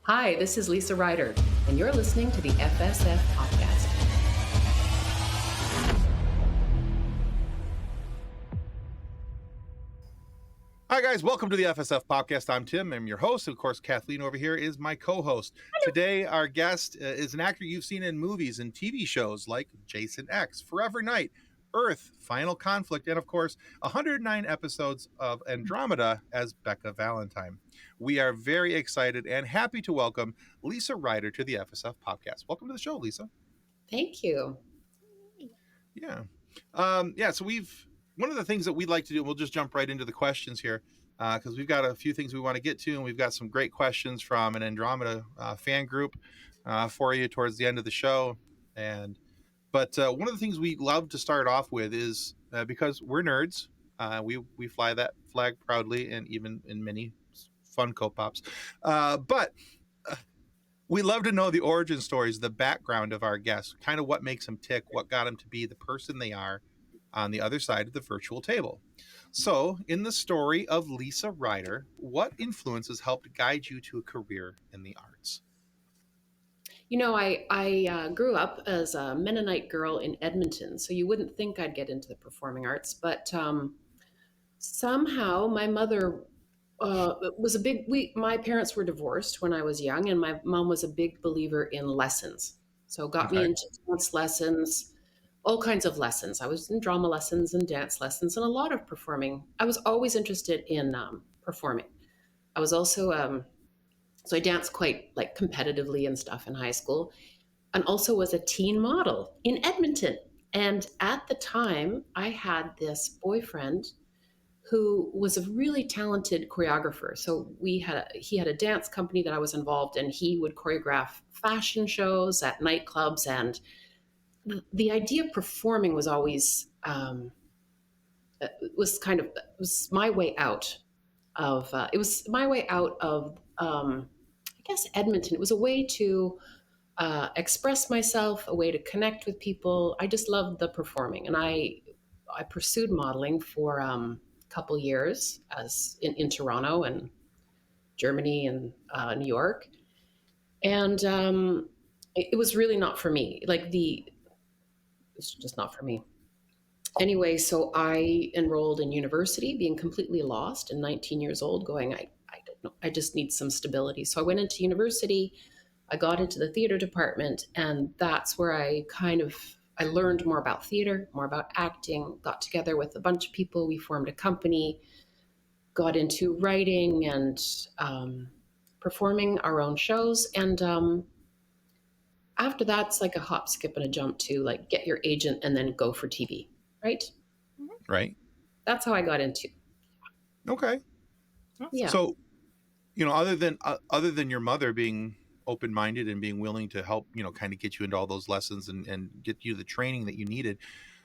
Hi, this is Lisa Ryder, and you're listening to the FSF Podcast. Hi, guys. Welcome to the FSF Podcast. I'm Tim. I'm your host. Of course, Kathleen over here is my co-host. Today, our guest is an actor you've seen in movies and TV shows like Jason X, Forever Knight, Earth, Final Conflict, and of course, 109 episodes of Andromeda as Beka Valentine. We are very excited and happy to welcome Lisa Ryder to the FSF Podcast. Welcome to the show, Lisa. Thank you. Yeah. So one of the things that we'd like to do, we'll just jump right into the questions here, because we've got a few things we want to get to, and we've got some great questions from an Andromeda fan group for you towards the end of the show. But one of the things we love to start off with is because we're nerds, we fly that flag proudly, and even in many Funko Pops. But we love to know the origin stories, the background of our guests, kind of what makes them tick, what got them to be the person they are on the other side of the virtual table. So, in the story of Lisa Ryder, what influences helped guide you to a career in the arts? You know, I grew up as a Mennonite girl in Edmonton, so you wouldn't think I'd get into the performing arts, but somehow my mother was a big. My parents were divorced when I was young, and my mom was a big believer in lessons, so got me Okay. into dance lessons, all kinds of lessons. I was in drama lessons and dance lessons and a lot of performing. I was always interested in performing. I was also, so I danced quite like competitively and stuff in high school, and also was a teen model in Edmonton. And at the time, I had this boyfriend who was a really talented choreographer. So he had a dance company that I was involved in. He would choreograph fashion shows at nightclubs, and the idea of performing was always it was my way out of it was my way out of I guess Edmonton. It was a way to express myself, a way to connect with people. I just loved the performing, and I pursued modeling for a couple years as in Toronto and Germany and New York, and it was really not for me. It's just not for me. Anyway, so I enrolled in university, being completely lost and 19 years old, going, I don't know, I just need some stability. So I went into university, I got into the theater department, and that's where I learned more about theater, more about acting, got together with a bunch of people, we formed a company, got into writing and performing our own shows. And after that, it's like a hop, skip, and a jump to like get your agent and then go for TV, right? Right. That's how I got into. Okay. Yeah. So, other than your mother being open-minded and being willing to help, kind of get you into all those lessons and get you the training that you needed.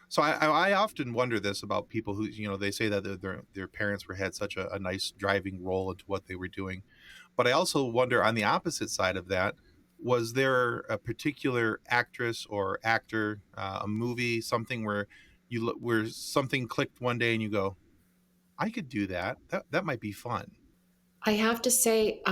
So I often wonder this about people who, they say that their parents had such a nice driving role into what they were doing. But I also wonder on the opposite side of that, was there a particular actress or actor, a movie, something where something clicked one day and you go, I could do that. That might be fun. I have to say,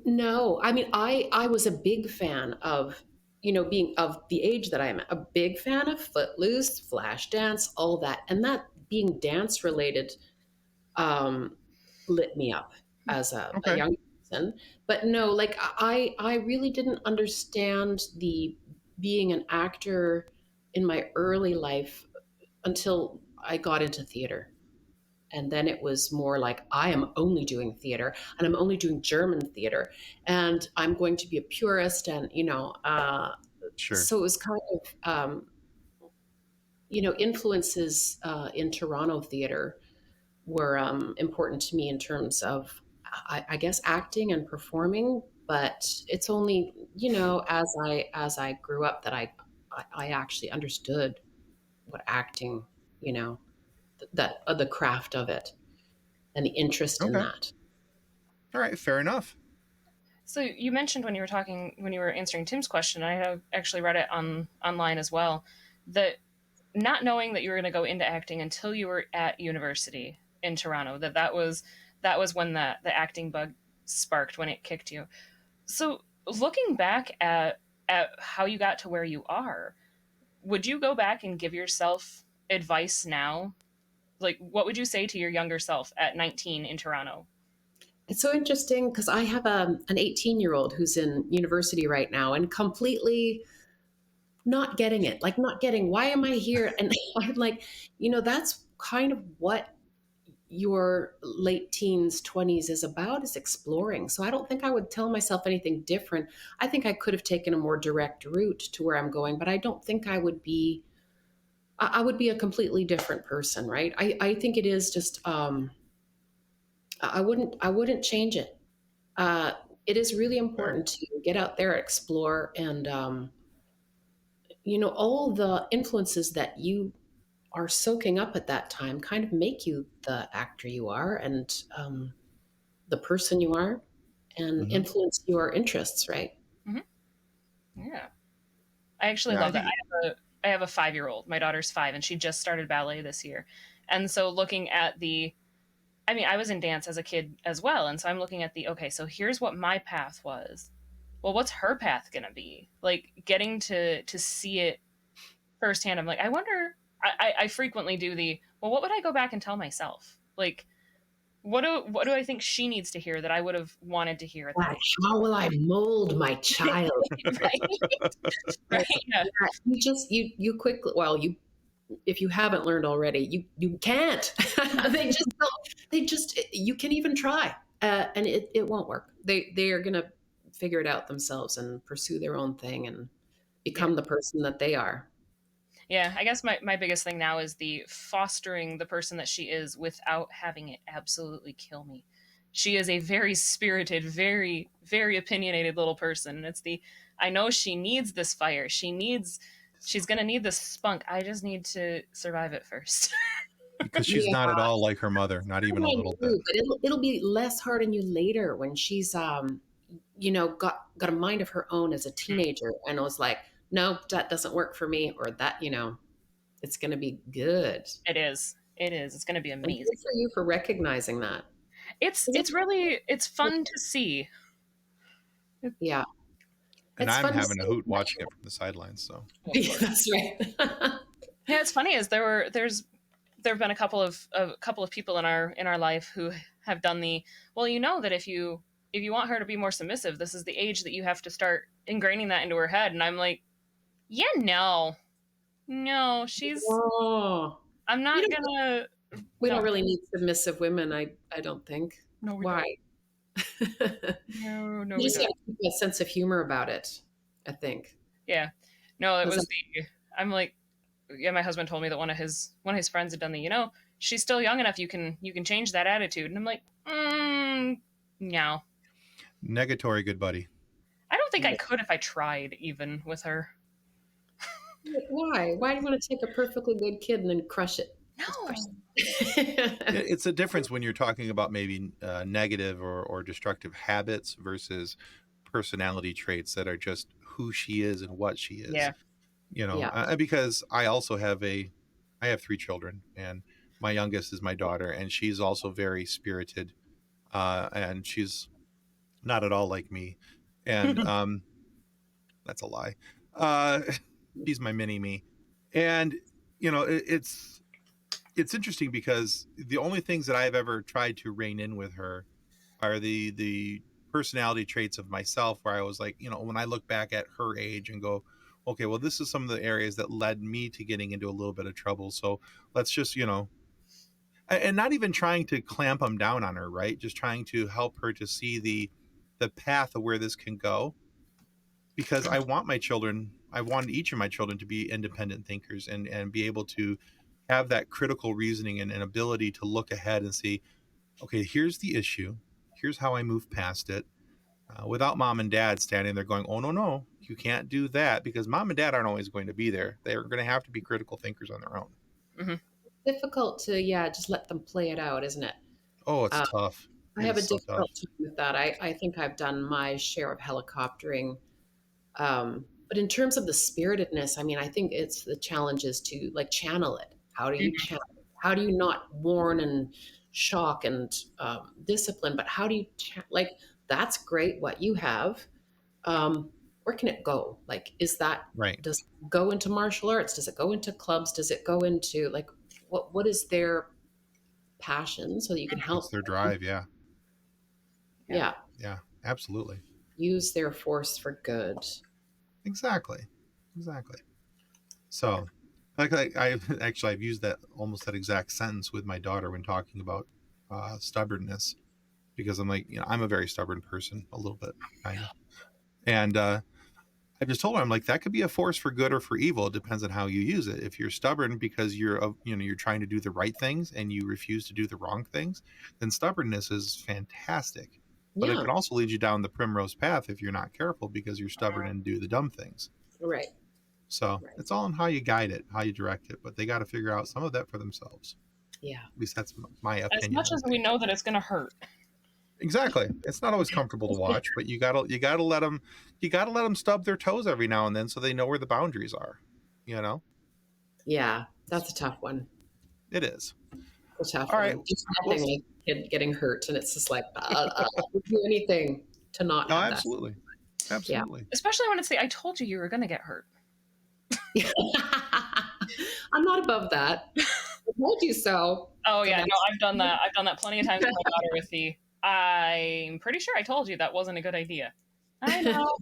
no. I mean, I was a big fan of, being of the age that I am, a big fan of Footloose, Flashdance, all that. And that being dance related um, lit me up as a Okay. young person. But no, like I really didn't understand the being an actor in my early life until I got into theater. And then it was more like, I am only doing theater and I'm only doing German theater and I'm going to be a purist. And, Sure. so it was kind of, influences in Toronto theater were important to me in terms of, I guess, acting and performing. But it's only, as I grew up that I actually understood what acting, you know, that the craft of it and the interest in Okay. that. All right. Fair enough. So you mentioned when you were answering Tim's question, I have actually read it online as well, that not knowing that you were going to go into acting until you were at university in Toronto, that was when the acting bug sparked when it kicked you. So looking back at how you got to where you are, would you go back and give yourself advice now? Like, what would you say to your younger self at 19 in Toronto? It's so interesting because I have an 18-year-old who's in university right now and completely not getting it, like not getting why am I here? And I'm like, that's kind of what your late teens, 20s is about, is exploring. So I don't think I would tell myself anything different. I think I could have taken a more direct route to where I'm going, but I don't think I would be a completely different person, right? I think it is just I wouldn't change it. Uh, it is really Fair. important to get out there, explore, and all the influences that you are soaking up at that time kind of make you the actor you are and the person you are, and Hmm. influence your interests, right? Hmm. Yeah, I actually Yeah, I love that. think. I have a 5-year-old. My daughter's 5, and she just started ballet this year. And so looking at the, I mean, I was in dance as a kid as well, and so I'm looking at the, okay, so here's what my path was. Well, what's her path gonna be? Like getting to see it firsthand. I'm like, I wonder. I frequently do the, well, what would I go back and tell myself? Like, what do I think she needs to hear that I would have wanted to hear at that Like, how will I mold my age? child? Right, right, Like, yeah, yeah, you quickly, well, you if you haven't learned already, you can't. they just don't, they just you can even try, and it won't work. They are gonna figure it out themselves and pursue their own thing and yeah. become the person that they are. Yeah, I guess my biggest thing now is the fostering the person that she is without having it absolutely kill me. She is a very spirited, very, very opinionated little person. And it's the, I know she needs this fire. She's going to need this spunk. I just need to survive it first. Because she's Yeah, not at all like her mother, not even a I little bit. do, but it'll be less hard on you later when she's got a mind of her own as a teenager and was like, no, that doesn't work for me, or that it's going to be good. It is. It is. It's going to be And amazing. good for you for recognizing that. Is it- It's really it's fun to see. Yeah, And it's I'm fun to having a see. hoot watching it from the sidelines. So Of Yeah, course. that's right. Yeah, it's funny is there have been a couple of people in our life who have done the, well, you know that if you want her to be more submissive, this is the age that you have to start ingraining that into her head. And I'm like, yeah, no, she's, Oh, I'm we not don't gonna, we don't no, really need submissive women. I don't think. no, we Why? don't. You No, we just got don't. to keep a sense of humor about it, I think. Yeah, no, it 'Cause was the, I'm like, yeah, my husband told me that one of his friends had done the, she's still young enough. You can change that attitude, and I'm like, no. negatory, good buddy. I don't think I could if I tried, even with her. why? Why do you want to take a perfectly good kid and then crush it? Just crush No. it. It's a difference when you're talking about maybe negative or destructive habits versus personality traits that are just who she is and what she is. Yeah. Yeah. Because I have 3 children, and my youngest is my daughter, and she's also very spirited, and she's not at all like me, and that's a lie. Uh, she's my mini me, and it's interesting because the only things that I've ever tried to rein in with her are the personality traits of myself, where I was like, when I look back at her age and go, okay, well, this is some of the areas that led me to getting into a little bit of trouble. So let's just, and not even trying to clamp them down on her, right? Just trying to help her to see the path of where this can go. Because I want each of my children to be independent thinkers and be able to have that critical reasoning and ability to look ahead and see, okay, here's the issue. Here's how I move past it, without mom and dad standing there going, oh, no, no, you can't do that, because mom and dad aren't always going to be there. They're going to have to be critical thinkers on their own. Hmm. Difficult to, yeah, just let them play it out, isn't it? Oh, it's Uh, tough. I It have is a so tough. difficult time with that. I think I've done my share of helicoptering. But in terms of the spiritedness, I mean, I think it's the challenge is to like channel it. How do you channel it? How do you not warn and shock and discipline, but how do you like, that's great what you have. Where can it go? Like, is that, Right. does it go into martial arts? Does it go into clubs? Does it go into like, what is their passion so that you can What's help their them? drive? Yeah. Yeah. Yeah, Yeah. Absolutely. use their force for good. Exactly. Exactly. Yeah. So, like I actually I've used that almost that exact sentence with my daughter when talking about stubbornness, because I'm like, I'm a very stubborn person, a little bit, kind of, and I just told her, I'm like, that could be a force for good or for evil. It depends on how you use it. If you're stubborn because you're trying to do the right things and you refuse to do the wrong things, then stubbornness is fantastic. But it Yeah. can also lead you down the primrose path if you're not careful because you're stubborn and do the dumb things. Right. So Right. it's all in how you guide it, how you direct it. But they got to figure out some of that for themselves. Yeah. At least that's my As opinion much on as we things. know that it's going to hurt. Exactly. It's not always comfortable to watch, but you gotta let them stub their toes every now and then so they know where the boundaries are. You know, Yeah. That's a tough one. it is. A tough All right. one. Just Well, nothing like a kid getting hurt, and it's just like, I'll do anything to not no, have that. absolutely, Yeah. absolutely. Especially when it's the I told you you were going to get hurt. I'm not above that. I told you so. Oh So yeah, no, that's I've done that. I've done that plenty of times with my daughter with the I'm pretty sure I told you that wasn't a good idea. I know.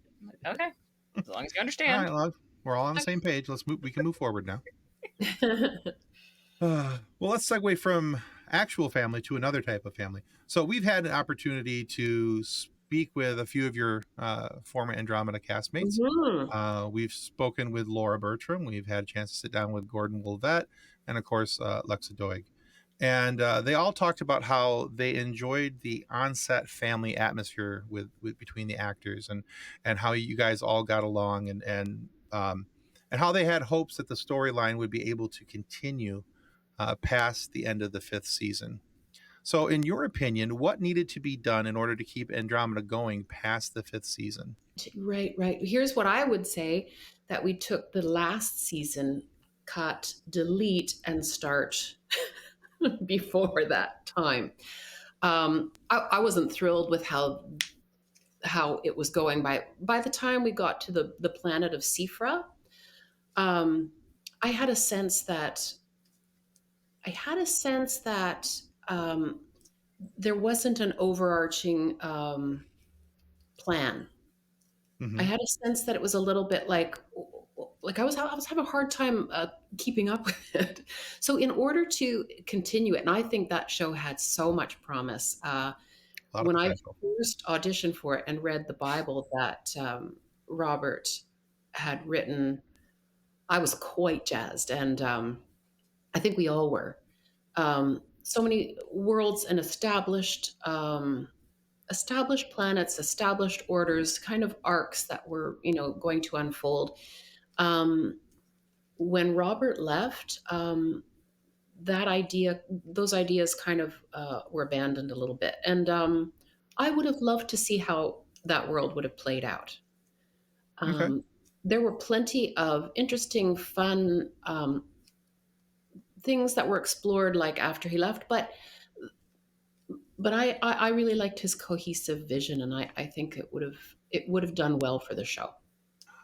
Okay. As long as you All understand. right, love. We're all on the same page. Let's move. We can move forward now. Well, let's segue from actual family to another type of family. So we've had an opportunity to speak with a few of your former Andromeda castmates. Mhm. We've spoken with Laura Bertram. We've had a chance to sit down with Gordon Wolvett and, of course, Lexa Doig. And they all talked about how they enjoyed the on-set family atmosphere with between the actors, and how you guys all got along, and how they had hopes that the storyline would be able to continue past the end of the fifth season. So, in your opinion, what needed to be done in order to keep Andromeda going past the fifth season? Right, right. Here's what I would say, that we took the last season, cut, delete, and start before that time. I wasn't thrilled with how it was going. By the time we got to the planet of Sifra, um, I had a sense that I had a sense that there wasn't an overarching plan. I Mm-hmm. had a sense that it was a little bit like I was having a hard time keeping up with it. So in order to continue it, and I think that show had so much promise. A lot of When I potential. first auditioned for it and read the Bible that Robert had written, I was quite jazzed, and I think we all were. So many worlds and established planets, established orders, kind of arcs that were, going to unfold. Um, when Robert left, those ideas kind of were abandoned a little bit, and I would have loved to see how that world would have played out. Okay. Um, there were plenty of interesting, fun things that were explored, like after he left, but I really liked his cohesive vision, and I think it would have done well for the show.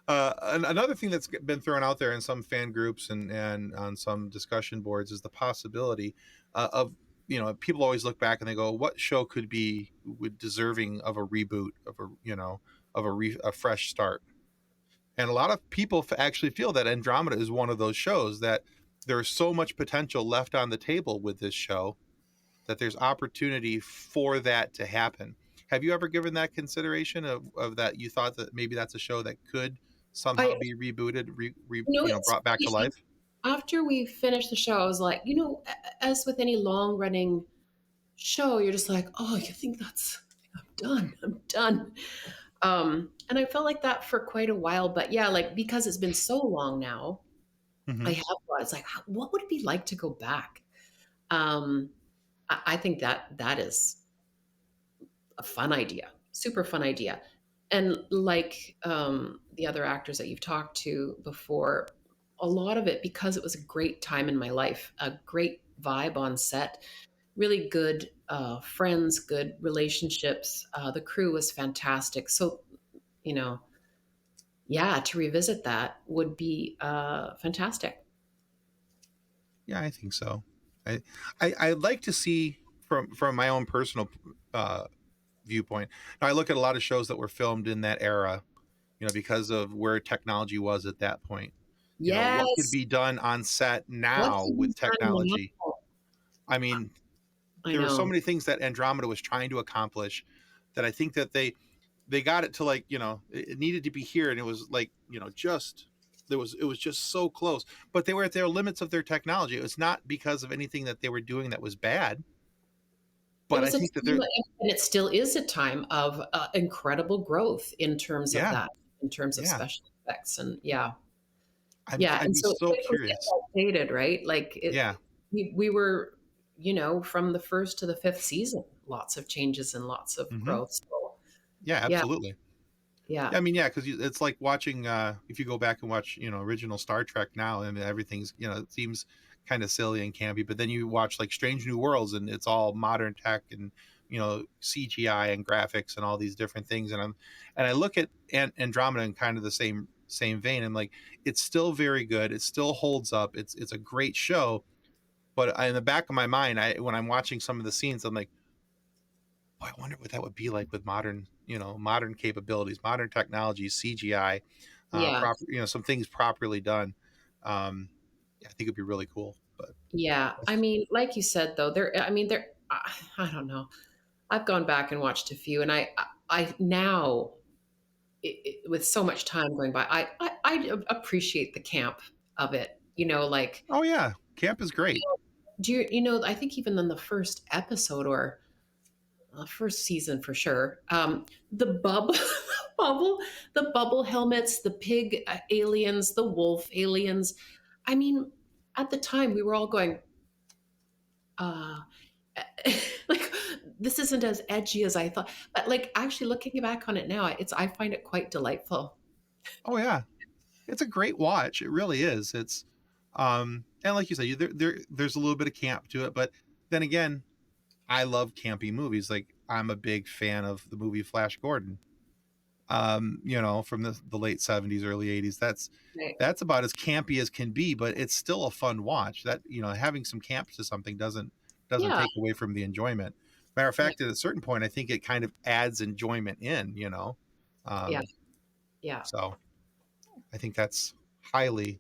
Another thing that's been thrown out there in some fan groups and on some discussion boards is the possibility of people always look back and they go, what show could be with deserving of a reboot, of a fresh start? And a lot of people actually feel that Andromeda is one of those shows that there's so much potential left on the table with this show that there's opportunity for that to happen. Have you ever given that consideration of that? You thought that maybe that's a show that could I somehow be rebooted, It's brought back to crazy. life? After we finished the show, I was like, as with any long running show, you're just like, oh, you think I'm done. I'm done. And I felt like that for quite a while, but yeah, like, because it's been so long now, I Hmm. have thought, it's like, what would it be like to go back? Um, I think that is a fun idea, super fun idea. And like the other actors that you've talked to before, a lot of it, because it was a great time in my life, a great vibe on set, really good friends, good relationships. The crew was fantastic. So, you know, yeah, to revisit that would be fantastic. Yeah, I think so. I, I'd like to see from my own personal uh, viewpoint. Now, I look at a lot of shows that were filmed in that era, because of where technology was at that point. What could Yes. be done on set What now can be with done technology? now? I mean, I there were so know. many things that Andromeda was trying to accomplish that I think that they got it to, like, it needed to be here, and it was like, just it was just so close, but they were at their limits of their technology. It was not because of anything that they were doing that was bad, It but I was a think that time, they're and it still is a time of incredible growth in terms of yeah, that, in terms of yeah. special effects, and yeah, I'd, yeah, I'd and be so so quick was curious. outdated, right? Like Yeah. we were, from the first to the fifth season, lots of changes and lots of Hmm. growth. So Yeah, yeah, absolutely. yeah, Yeah, I mean, yeah, because it's like watching, if you go back and watch, original Star Trek now, I mean, everything's, it seems kind of silly and campy, but then you watch like Strange New Worlds, and it's all modern tech and, CGI and graphics and all these different things. And I look at Andromeda in kind of the same vein. And like, it's still very good. It still holds up. It's a great show. But in the back of my mind, when I'm watching some of the scenes, I'm like, boy, I wonder what that would be like with modern capabilities, modern technologies, CGI, yeah, proper, some things properly done. Yeah, I think it'd be really cool. But yeah. I that's- mean, like you said, though, I don't know. I've gone back and watched a few, and I now, with so much time going by, I appreciate the camp of it. Like, oh yeah, camp is great. I think even in the first episode, or first season for sure, the bubble, bubble, the bubble helmets, the pig aliens, the wolf aliens. I mean, at the time, we were all going, uh, like, this isn't as edgy as I thought. But like, actually looking back on it now, I find it quite delightful. Oh yeah, it's a great watch. It really is. It's and like you said, there's a little bit of camp to it, but then again, I love campy movies. Like, I'm a big fan of the movie Flash Gordon, from the late 70s, early 80s. Right. That's about as campy as can be, but it's still a fun watch. That, having some camp to something doesn't Yeah. take away from the enjoyment. Matter of Yeah. fact, at a certain point, I think it kind of adds enjoyment in. Yeah. Um, Yeah. so I think that's highly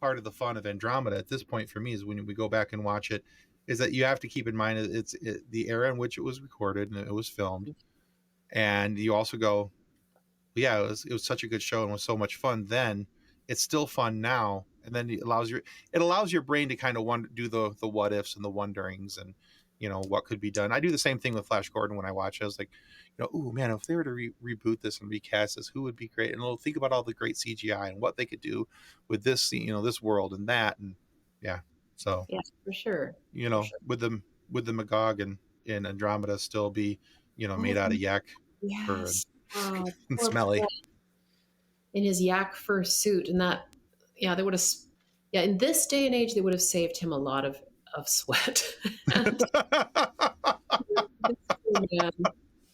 part of the fun of Andromeda at this point for me, is when we go back and watch it, is that you have to keep in mind the era in which it was recorded and it was filmed. And you also go, yeah, it was such a good show and was so much fun then. It's still fun now, and then it allows your brain to kind of do the what ifs and the wonderings, and what could be done. I do the same thing with Flash Gordon when I watch it. I was like, oh man, if they were to reboot this and recast this, who would be great? And I'll think about all the great CGI and what they could do with this, this world and that, and yeah. So Yeah, for sure. For sure. with the Magog and Andromeda still be Oh, made out of yak fur yes. Oh, and poor smelly. Paul in his yak fur suit, and that, yeah, they would have, yeah, in this day and age, they would have saved him a lot of sweat. And this poor man,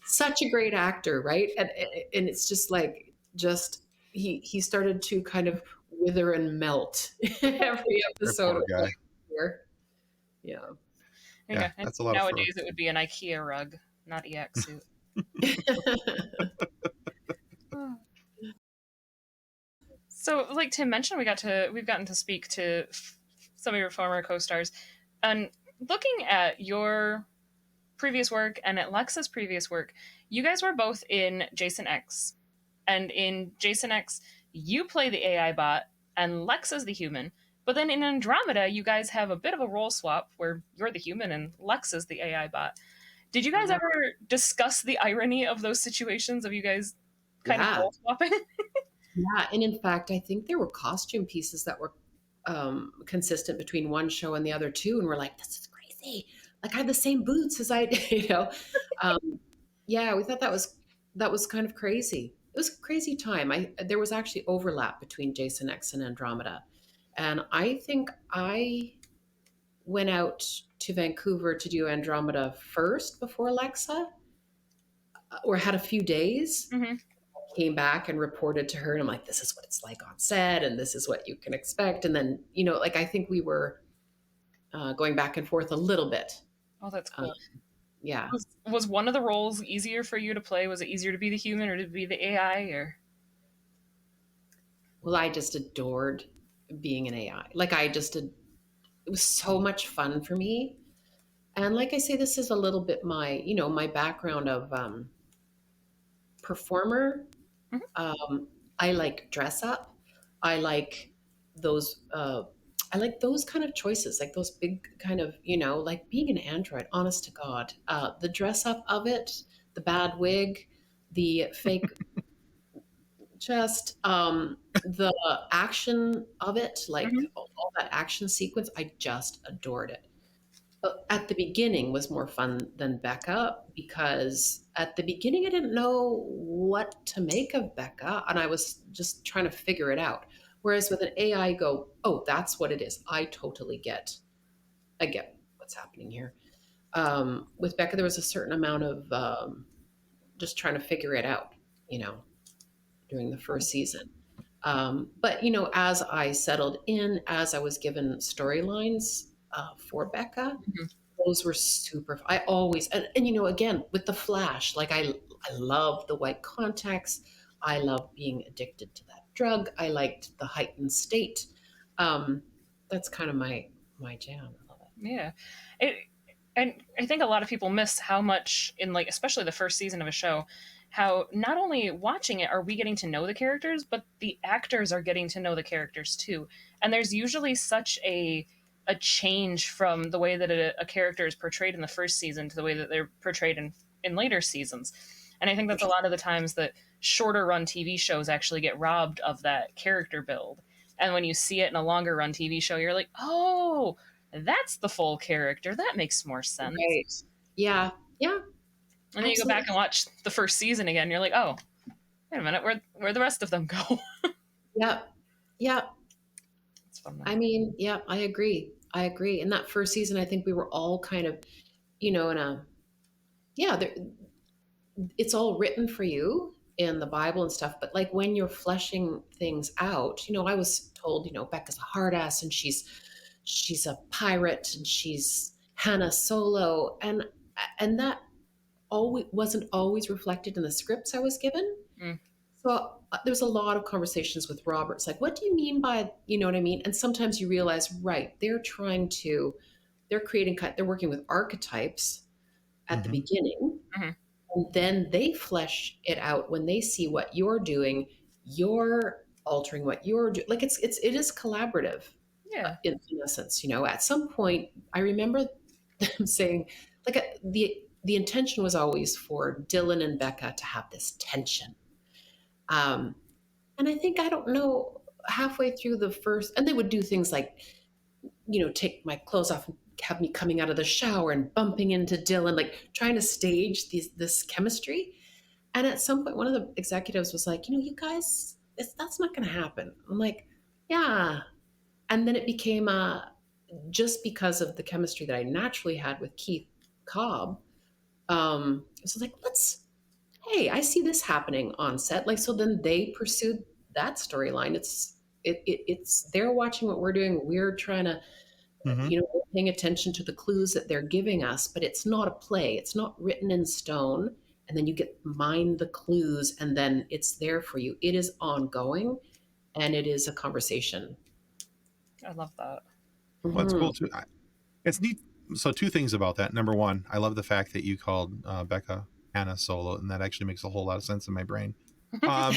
such a great actor, right? And it's just like, he started to kind of wither and melt every That episode. poor It was guy. like, here, yeah. Yeah, Yeah, and that's a lot of fur. nowadays it would be an IKEA rug, not a yak suit. So, like Tim mentioned, we've gotten to speak to some of your former co-stars, and looking at your previous work and at Lex's previous work, you guys were both in Jason X, and in Jason X, you play the AI bot and Lex is the human. But then in Andromeda, you guys have a bit of a role swap where you're the human and Lex is the AI bot. Did you guys Uh, ever discuss the irony of those situations of you guys kind of yeah, role swapping? yeah, and in fact, I think there were costume pieces that were consistent between one show and the other too, and we're like, this is crazy. Like, I had the same boots as I, um, yeah, we thought that was kind of crazy. It was a crazy time. There was actually overlap between Jason X and Andromeda, and I think I went out to Vancouver to do Andromeda first before Alexa, or had a few days. Mm-hmm. Came back and reported to her, and I'm like, this is what it's like on set, and this is what you can expect. And then, like, I think we were going back and forth a little bit. Oh, that's Um, cool. yeah. Was one of the roles easier for you to play? Was it easier to be the human or to be the AI? Or Well, I just adored being an AI. Like, it was so much fun for me. And like I say, this is a little bit my background of performer. Mhm. I like dress up. I like those. I like those kind of choices, like those big kind of, like being an android. Honest to God, the dress up of it, the bad wig, the fake chest, the action of it, like Mhm. all that action sequence. I just adored it. At the beginning was more fun than Beka, because at the beginning I didn't know what to make of Beka, and I was just trying to figure it out. Whereas with an AI, I go, oh, that's what it is. I get what's happening here. With Beka, there was a certain amount of just trying to figure it out, you know, during the first season. But as I settled in, as I was given storylines for Beka, Mhm. those were super. I always and again with the Flash, like I love the white contacts. I love being addicted to that drug. I liked the heightened state. Um, that's kind of my jam. I love it. Yeah. It, and I think a lot of people miss how much in, like, especially the first season of a show, how not only watching it are we getting to know the characters, but the actors are getting to know the characters too. And there's usually such a change from the way that a character is portrayed in the first season to the way that they're portrayed in later seasons. And I think For that's a sure. lot of the times that shorter run TV shows actually get robbed of that character build. And when you see it in a longer run TV show, you're like, oh, that's the full character. That makes more sense. Right. Yeah. Yeah. And then you go back Absolutely. and watch the first season again. You're like, oh, wait a minute, where the rest of them go? Yeah. Yeah. It's fun though. I mean, yeah. I agree. I agree. In that first season, I think we were all kind of, in a yeah. It's all written for you in the Bible and stuff, but like when you're fleshing things out, I was told, Becca's a hard ass, and she's a pirate, and she's Hanna Solo, and that always wasn't always reflected in the scripts I was given. Mm, So there was a lot of conversations with Roberts, like, what do you mean by, you know what I mean? And sometimes you realize, right, they're working with archetypes at the Mm-hmm. beginning, mhm. and then they flesh it out when they see what you're doing. You're altering what you're doing. Like it is collaborative, Yeah. in essence. At some point, I remember them saying, like, the intention was always for Dylan and Becca to have this tension. Um, and I don't know, halfway through the first, and they would do things like, take my clothes off and have me coming out of the shower and bumping into Dylan, like trying to stage this chemistry. And at some point, one of the executives was like, you guys, that's not going to happen. I'm like, yeah. And then it became just because of the chemistry that I naturally had with Keith Cobb. So like, hey, I see this happening on set. Like, so then they pursued that storyline. It's they're watching what we're doing. We're trying to, Mm-hmm. we're paying attention to the clues that they're giving us, but it's not a play. It's not written in stone. And then you get mine the clues, and then it's there for you. It is ongoing, and it is a conversation. I love that. Well, that's Hmm. cool too. It's neat. So two things about that. Number one, I love the fact that you called Beka Hanna Solo, and that actually makes a whole lot of sense in my brain. Um,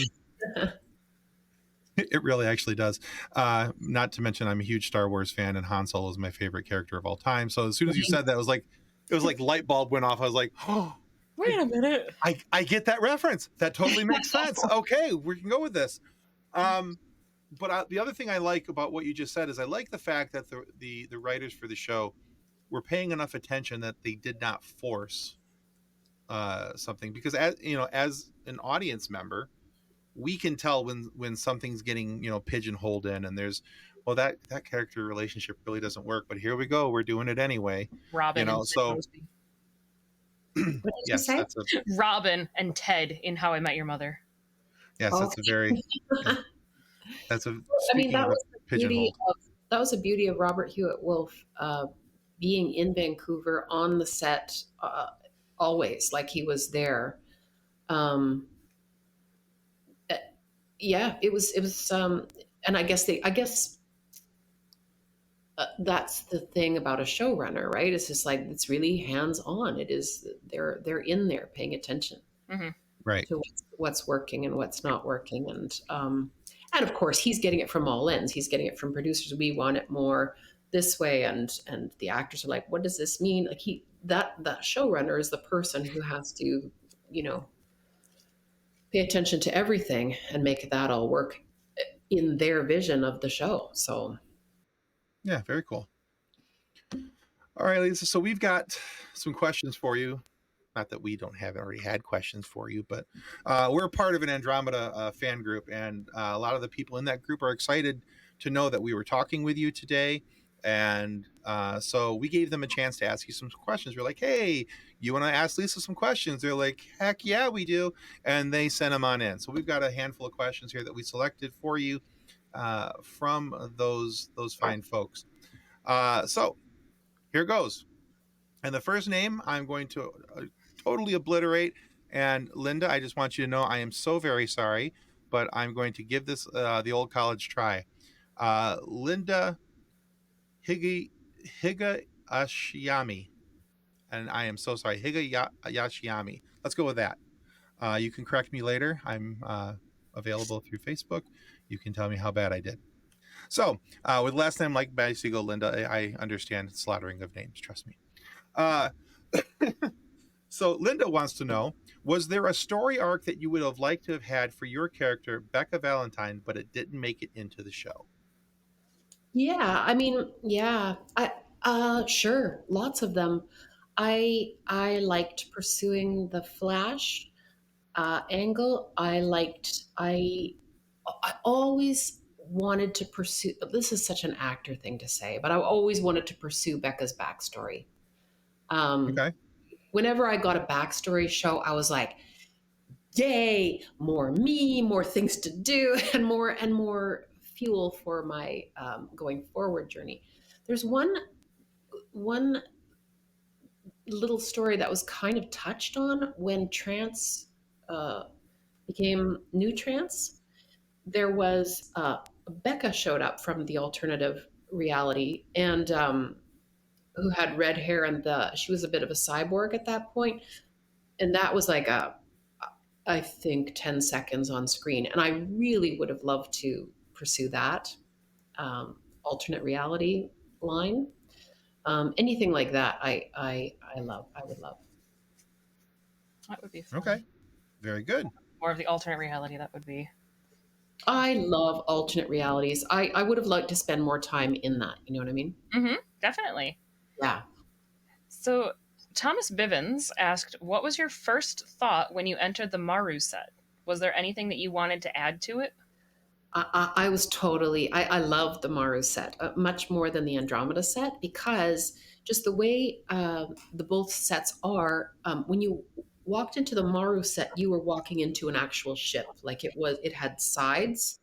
it really actually does. Not to mention, I'm a huge Star Wars fan, and Han Solo is my favorite character of all time. So as soon as you said that, it was like light bulb went off. I was like, oh, Wait a minute. I get that reference. That totally makes sense. Okay, we can go with this. Um, but the other thing I like about what you just said is I like the fact that the writers for the show were paying enough attention that they did not force something, because as an audience member, we can tell when something's getting pigeonholed in, and there's well, that character relationship really doesn't work, but here we go, we're doing it anyway. Robin and Ted So Mosby. What did you yes, say? Robin and Ted in How I Met Your Mother. that's a Okay. very, yeah, that's a, I mean, speaking of a pigeonholed. that was the beauty of Robert Hewitt Wolf being in Vancouver on the set always, like he was there. Um, eh, yeah, and I guess that's the thing about a showrunner, right? It's just like it's really hands on. It is they're in there paying attention Hmm. Right. to what's working and what's not working, and of course he's getting it from all ends. He's getting it from producers. We want it more this way, and the actors are like, what does this mean? Like that showrunner is the person who has to, you know, pay attention to everything and make that all work in their vision of the show. So Yeah, very cool. All right, Lisa. So we've got some questions for you. Not that we don't have already had questions for you, but we're part of an Andromeda fan group, and a lot of the people in that group are excited to know that we were talking with you today. And so we gave them a chance to ask you some questions. We're like, hey, you want to ask Lisa some questions? They're like, heck yeah, we do. And they sent them on in. So we've got a handful of questions here that we selected for you from those fine folks. So here goes. And the first name I'm going to totally obliterate. And Linda, I just want you to know I am so very sorry, but I'm going to give this the old college try. Linda Higashiyami. And I am so sorry. Higashiyami. Let's go with that. You can correct me later. I'm available through Facebook. You can tell me how bad I did. So, with last name like Bicycle Linda, I understand slaughtering of names. Trust me. Uh, So Linda wants to know, was there a story arc that you would have liked to have had for your character, Beka Valentine, but it didn't make it into the show? yeah, I mean, yeah, I sure, lots of them. I liked pursuing the Flash angle. I always wanted to pursue. This is such an actor thing to say, but I always wanted to pursue Becca's backstory. Um, Okay. Whenever I got a backstory show, I was like, yay, more me, more things to do, and more fuel for my going forward journey. There's one little story that was kind of touched on when trance uh, became new trance. There was Becca showed up from the alternative reality, and who had red hair, and she was a bit of a cyborg at that point, and that was like a I think 10 seconds on screen. And I really would have loved to pursue that alternate reality line. Anything like that, I love. I would love. That would be fun. Okay. Very good. More of the alternate reality, that would be. I love alternate realities. I would have liked to spend more time in that. You know what I mean? Hmm. Definitely. Yeah. So Thomas Bivens asked, what was your first thought when you entered the Maru set? Was there anything that you wanted to add to it? I was totally, I loved the Maru set much more than the Andromeda set because just the way the both sets are, when you walked into the Maru set, you were walking into an actual ship. Like it had sides,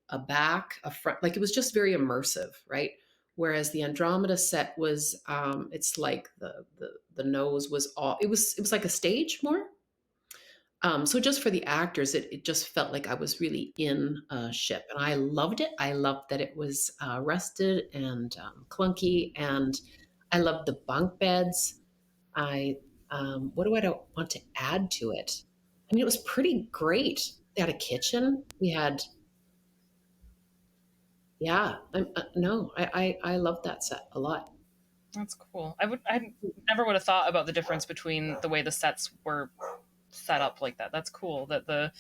a back, a front, like it was just very immersive, right? Whereas the Andromeda set was, it's like the nose was all, it was like a stage more. So just for the actors, it just felt like I was really in a ship, and I loved it. I loved that it was rusted and clunky, and I loved the bunk beds. I what do I don't want to add to it? I mean, it was pretty great. They had a kitchen. We had yeah. No, I loved that set a lot. That's cool. I never would have thought about the difference between the way the sets were set up like that. That's cool. That the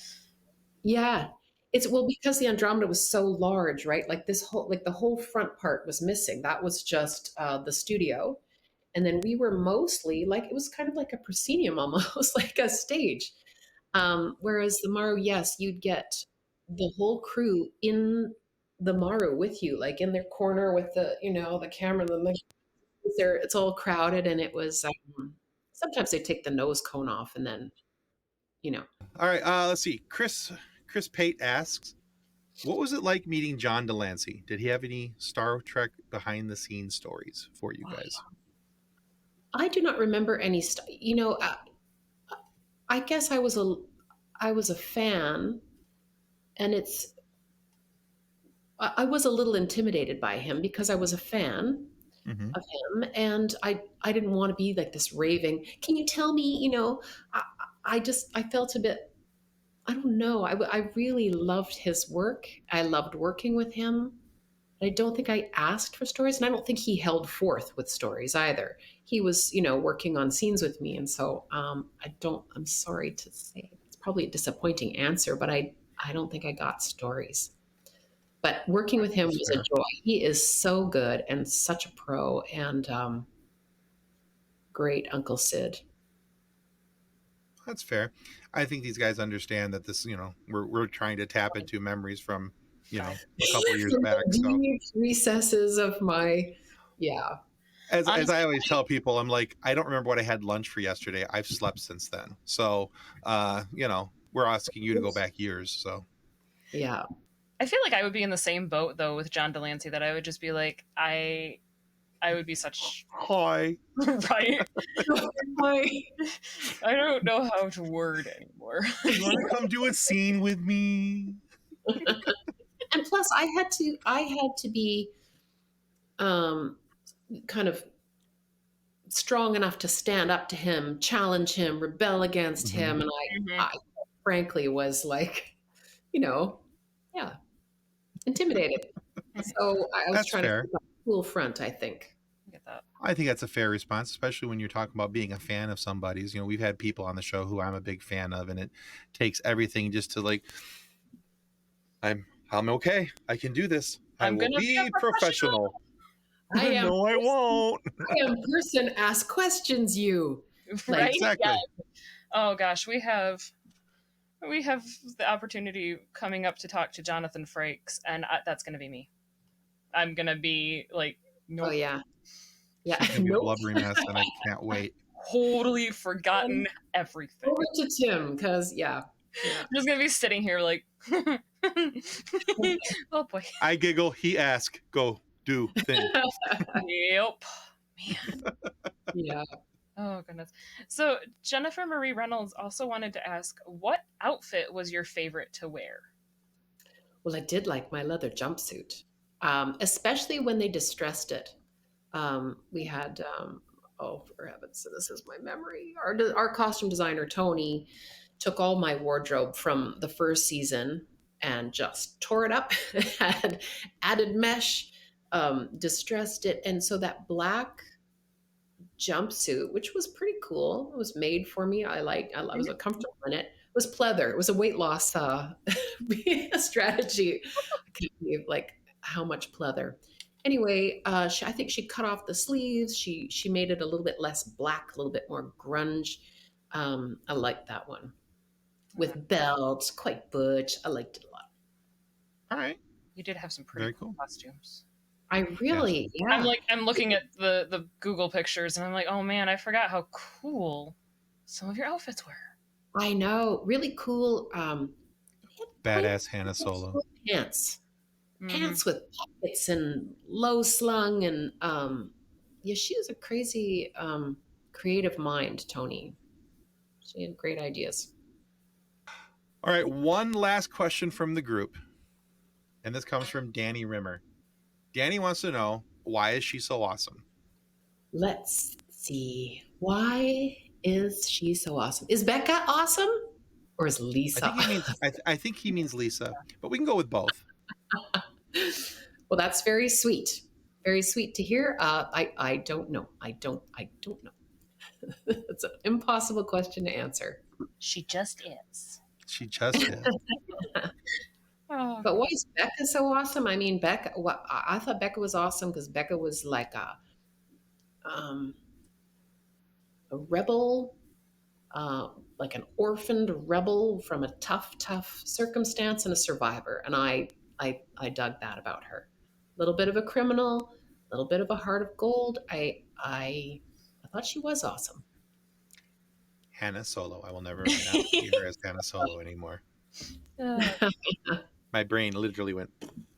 Yeah. It's well because the Andromeda was so large, right? Like this whole like the whole front part was missing. That was just the studio. And then we were mostly like it was kind of like a proscenium almost, like a stage. Whereas the Maru, yes, you'd get the whole crew in. the Maru with you, like in their corner with the, the camera, and it's all crowded, and it was. Sometimes they take the nose cone off, and then, you know. All right, let's see. Chris Pate asks, what was it like meeting John Delancey? Did he have any Star Trek behind the scenes stories for you guys? I do not remember any. I guess I was a fan, and I was a little intimidated by him because I was a fan Mm-hmm. of him, and I didn't want to be like this raving. Can you tell me? I I felt a bit. I don't know. I really loved his work. I loved working with him. I don't think I asked for stories, and I don't think he held forth with stories either. He was, working on scenes with me, and so I don't. I'm sorry to say, it's probably a disappointing answer, but I don't think I got stories. But working with him That's was a fair. joy. He is so good and such a pro, and great Uncle Sid. That's fair. I think these guys understand that this, we're trying to tap into memories from, a couple of years From back. the So deep recesses of my, yeah. as I Honestly, always tell people, I'm like, I don't remember what I had lunch for yesterday. I've slept since then. So, we're asking you to go back years. So Yeah. I feel like I would be in the same boat though with John Delancey, that I would just be like, I would be such hi. right. My- I don't know how to word anymore. You want to come do a scene with me? and plus I had to be um kind of strong enough to stand up to him, challenge him, rebel against Mm-hmm. him, and Mhm. I frankly was like, you know, yeah, intimidated. So I was That's trying to fair. keep up a cool front, I think. Get that. I think that's a fair response, especially when you're talking about being a fan of somebody's. We've had people on the show who I'm a big fan of, and it takes everything just to like, I'm okay. I can do this. I I'm will gonna be a be professional. professional. I am No, I won't. person ask questions you. Like, Right? Yeah. Exactly. Oh gosh, we have the opportunity coming up to talk to Jonathan Frakes, and that's gonna be me. I'm gonna be like, oh nope, yeah. Yeah. She's gonna be a Nope. blubbery mess, and I can't wait. totally forgotten everything. Over to Tim, because yeah. Yeah. I'm just gonna be sitting here like, oh boy, I giggle. He asks. Go do thing. yep, man. Yeah. Oh goodness. So Jennifer Marie Reynolds also wanted to ask, what outfit was your favorite to wear? Well, I did like my leather jumpsuit, especially when they distressed it. We had, oh, for heaven's sake, this is my memory. Our costume designer, Tony, took all my wardrobe from the first season and just tore it up, had added mesh, distressed it. And so that black jumpsuit, which was pretty cool, it was made for me. I was comfortable in it. It was pleather. It was a weight loss strategy. I can't believe like how much pleather. Anyway, I think she cut off the sleeves. She made it a little bit less black, a little bit more grunge. I liked that one with belts, quite butch. I liked it a lot. All right. You did have some pretty Very cool cool. costumes. I Yes. really, yeah, I'm looking at the Google pictures, and I'm like, oh man, I forgot how cool some of your outfits were. I know, really cool. They had quite Badass Hanna Solo. cool pants. Mm-hmm. Pants with pockets and low slung and yeah, she was a crazy creative mind, Tony. She had great ideas. All right. One last question from the group, and this comes from Danny Rimmer. Danny wants to know, why is she so awesome? Let's see. Why is she so awesome? Is Becca awesome or is I Lisa? think he means I think he means Lisa, but we can go with both. Well, that's very sweet. Very sweet to hear. I don't know. I don't know. It's an impossible question to answer. She just is. She just is. Oh, But why is Becca so awesome? I mean, Becca. I thought Becca was awesome because Becca was like um, a rebel, like an orphaned rebel from a tough, tough circumstance and a survivor. And I I dug that about her. A little bit of a criminal, a little bit of a heart of gold. I thought she was awesome. Hanna Solo. I will never not see her as Hanna Solo anymore. Uh, My brain literally went.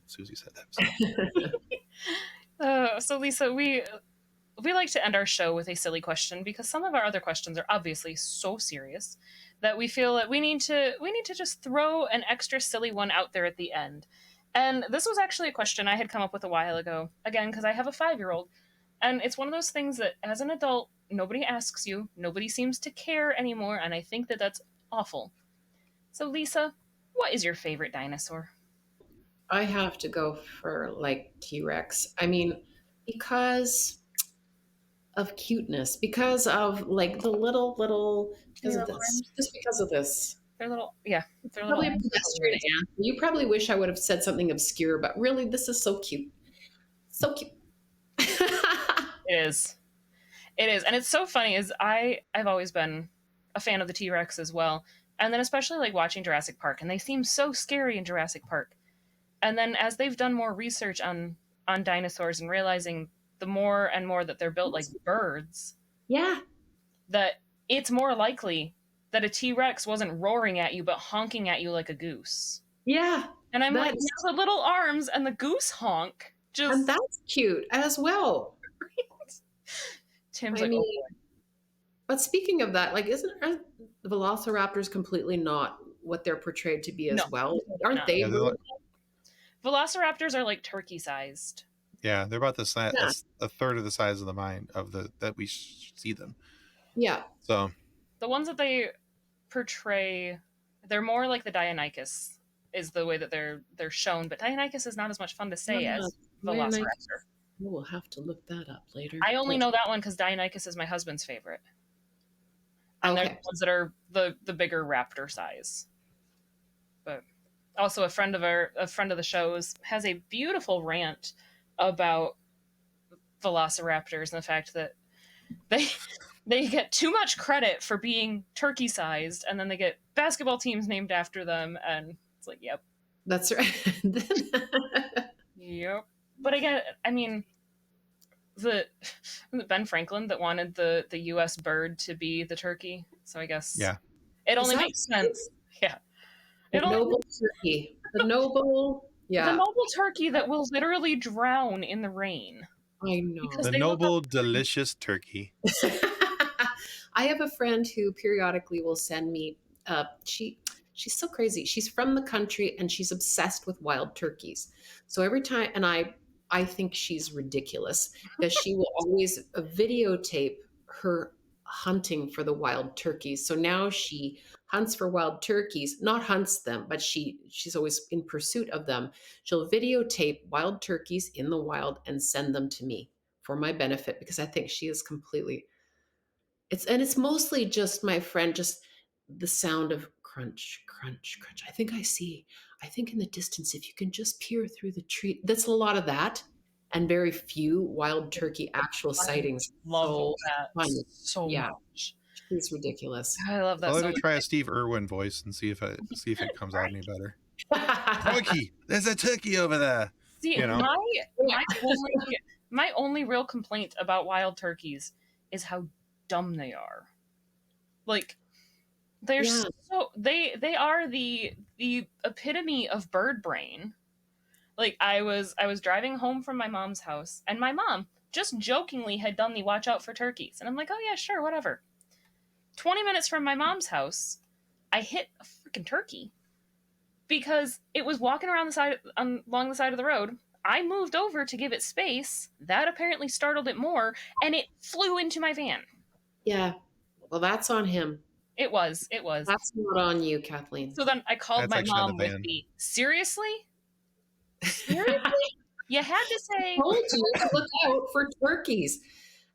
Susie said that. So. so Lisa, we like to end our show with a silly question because some of our other questions are obviously so serious that we feel that we need to just throw an extra silly one out there at the end. And this was actually a question I had come up with a while ago, again because I have a 5-year-old, and it's one of those things that as an adult nobody asks you, nobody seems to care anymore, and I think that that's awful. So Lisa, what is your favorite dinosaur? I have to go for like T-Rex. I mean, because of cuteness, because of like the little, because Their of little this, arms, just because of this. their little, yeah, their little Probably a arms are so pedestrian weird. answer. You probably wish I would have said something obscure, but really, this is so cute. So cute. It is. It is, and it's so funny. Is I've always been a fan of the T Rex as well, and then especially like watching Jurassic Park, and they seem so scary in Jurassic Park. And then as they've done more research on dinosaurs and realizing the more and more that they're built like birds, Yeah, that it's more likely that a T Rex wasn't roaring at you but honking at you like a goose. yeah. And I'm like, That's now the little arms and the goose honk. and Just that's cute as well. Tim's I like, oh mean, but speaking of that, like, isn't aren't the Velociraptors completely not what they're portrayed to be no, as well? totally Aren't not. they Yeah, really? Velociraptors are like turkey sized. yeah, they're about the size, Yeah, a third of the size of the mind of the that we see them. yeah, So The ones that they portray, they're more like the Deinonychus is the way that they're shown, but Deinonychus is not as much fun to say yeah. as Dionysus. Velociraptor. We'll have to look that up later. I only But know that one because Deinonychus is my husband's favorite, and they're the okay, ones that are the bigger raptor size. But also a friend of the show's has a beautiful rant about Velociraptors and the fact that they they get too much credit for being turkey sized, and then they get basketball teams named after them, and it's like, yep, that's right. yep. But again, I mean, the was it Ben Franklin that wanted the U.S. bird to be the turkey, so I guess yeah, it Is only that makes sense. Yeah, the it only noble turkey? The noble, the yeah, noble turkey that will literally drown in the rain I because the know. they look up. noble, delicious turkey. I have a friend who periodically will send me. She's so crazy. She's from the country and she's obsessed with wild turkeys. So every time, and I think she's ridiculous because she will always videotape her hunting for the wild turkeys. So now she hunts for wild turkeys, not hunts them, but she's always in pursuit of them. She'll videotape wild turkeys in the wild and send them to me for my benefit because I think she is completely it's mostly just my friend, just the sound of crunch, crunch, crunch. I think in the distance, if you can just peer through the tree, that's a lot of that, and very few wild turkey actual I sightings. love So that funny. so Yeah, much. she's ridiculous. I love I'll that let so her much. try a Steve Irwin voice and see if it comes out any Right. better. Turkey, there's a turkey over there. See, You know, my only real complaint about wild turkeys is how dumb they are. Like they're Yeah, so they are the epitome of bird brain. Like I was driving home from my mom's house, and my mom just jokingly had done the watch out for turkeys, and I'm like, oh yeah, sure, whatever. 20 minutes from my mom's house, I hit a freaking turkey because it was walking around along the side of the road. I moved over to give it space. That apparently startled it more, and it flew into my van. yeah. Well, that's on him. It was, it was. That's not on you, Kathleen. So then I called that's my actually on the mom with van. the seriously, seriously. I You had to say told you to look out for turkeys.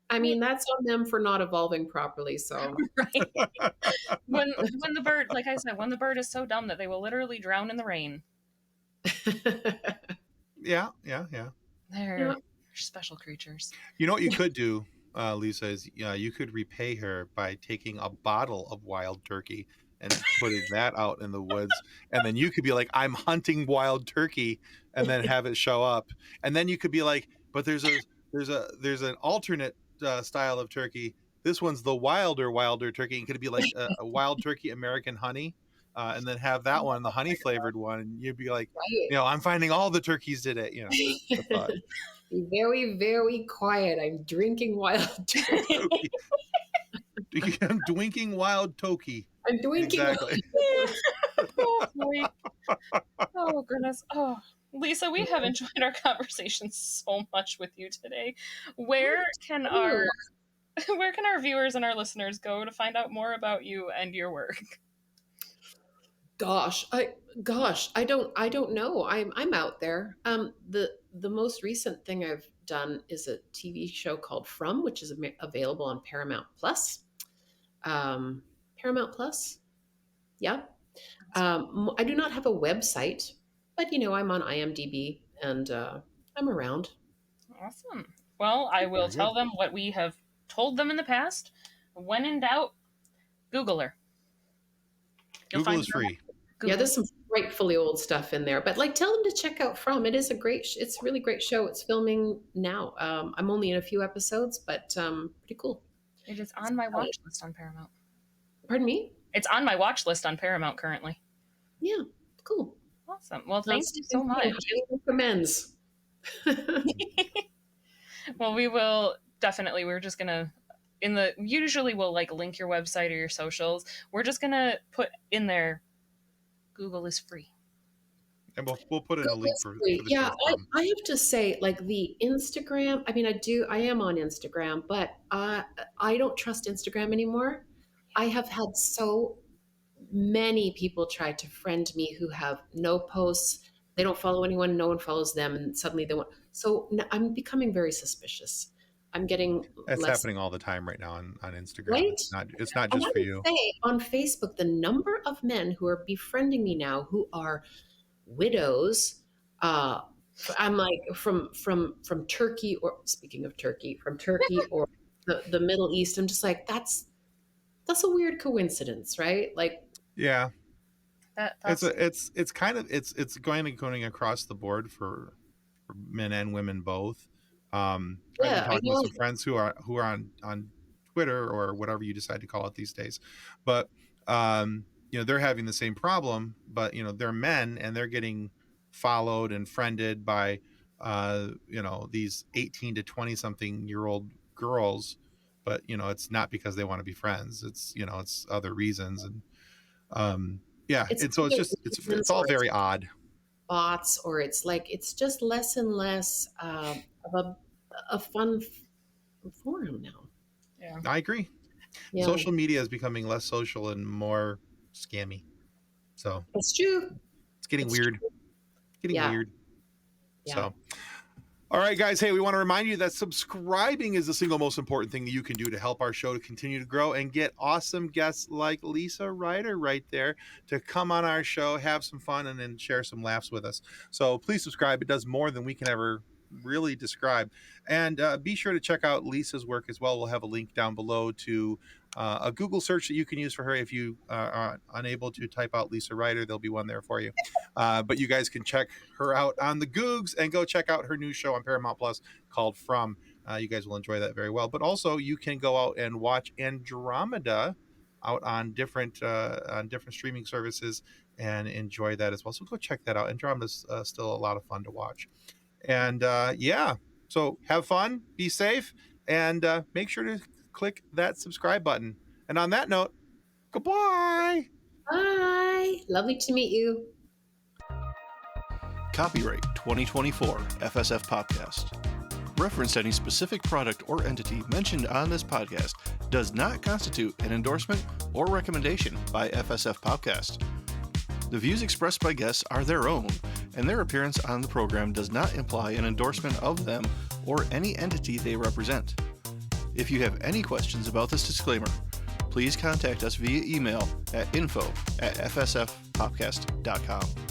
I mean, that's on them for not evolving properly. So right when the bird, like I said, when the bird is so dumb that they will literally drown in the rain. Yeah, yeah, yeah. yeah. They're special creatures. You know what you could do, Lisa, is you could repay her by taking a bottle of wild turkey and putting that out in the woods. And then you could be like, I'm hunting wild turkey, and then have it show up. And then you could be like, but there's an alternate style of turkey. This one's the wilder turkey. And could it be like a wild turkey American honey? And then have that one, the honey flavored one, and you'd be like, Right. I'm finding all the turkeys today. The thought. Be very, very quiet. I'm drinking wild turkey. I'm drinking wild turkey. I'm drinking Exactly. Oh, boy. Oh, goodness. Oh, Lisa, we have enjoyed our conversation so much with you today. Where can our viewers and our listeners go to find out more about you and your work? Gosh, I don't know. I'm out there. The most recent thing I've done is a TV show called From, which is available on Paramount Plus. Paramount Plus, yeah. I do not have a website, but I'm on IMDb, and I'm around. Awesome. Well, I will Very tell good. them what we have told them in the past. When in doubt, Google her. You'll Google find is her. free. Yeah, Google. there's some frightfully old stuff in there, but tell them to check out From. It is it's a really great show. It's filming now. I'm only in a few episodes, but pretty cool. It is on my watch list on Paramount. Pardon me? It's on my watch list on Paramount currently. Yeah, cool. Awesome. Well, thank you so much. Highly recommends. Well, we will definitely. We're just gonna usually we'll link your website or your socials. We're just gonna put in there. Google is free. And we'll put in a link for the Yeah, show. I have to say, the Instagram. I mean, I am on Instagram, but I don't trust Instagram anymore. I have had so many people try to friend me who have no posts. They don't follow anyone. No one follows them, and suddenly they want. So I'm becoming very suspicious. I'm getting It's less. happening all the time right now on Instagram. Right? It's not And just I for would you. say on Facebook, the number of men who are befriending me now who are widows. I'm like from Turkey, or speaking of Turkey, from Turkey or the Middle East. I'm just like, that's a weird coincidence, right? Yeah. That's It's kind of it's going across the board for men and women both. I've been Yeah, I talking know. with some friends who are on Twitter or whatever you decide to call it these days, but they're having the same problem, but they're men and they're getting followed and friended by these 18 to 20 something year old girls, but it's not because they want to be friends. It's other reasons, and so it's all very odd. Bots, or it's just less and less of a fun forum now. yeah. I agree. Yeah, Social media is becoming less social and more scammy, so it's true. it's getting It's weird. true. Getting Yeah. weird. Yeah. So, all right, guys. Hey, we want to remind you that subscribing is the single most important thing that you can do to help our show to continue to grow and get awesome guests like Lisa Ryder right there to come on our show, have some fun, and then share some laughs with us. So please subscribe. It does more than we can ever really describe. And be sure to check out Lisa's work as well. We'll have a link down below to a Google search that you can use for her. If you are unable to type out Lisa Ryder, there'll be one there for you. But you guys can check her out on the Googs and go check out her new show on Paramount Plus called From. You guys will enjoy that very well. But also you can go out and watch Andromeda out on different streaming services and enjoy that as well. So go check that out. Andromeda's still a lot of fun to watch. And so have fun, be safe, and make sure to click that subscribe button. And on that note, goodbye. Bye. Lovely to meet you. Copyright 2024 FSF Podcast. Reference to any specific product or entity mentioned on this podcast does not constitute an endorsement or recommendation by FSF Podcast. The views expressed by guests are their own, and their appearance on the program does not imply an endorsement of them or any entity they represent. If you have any questions about this disclaimer, please contact us via email at info@fsfpodcast.com.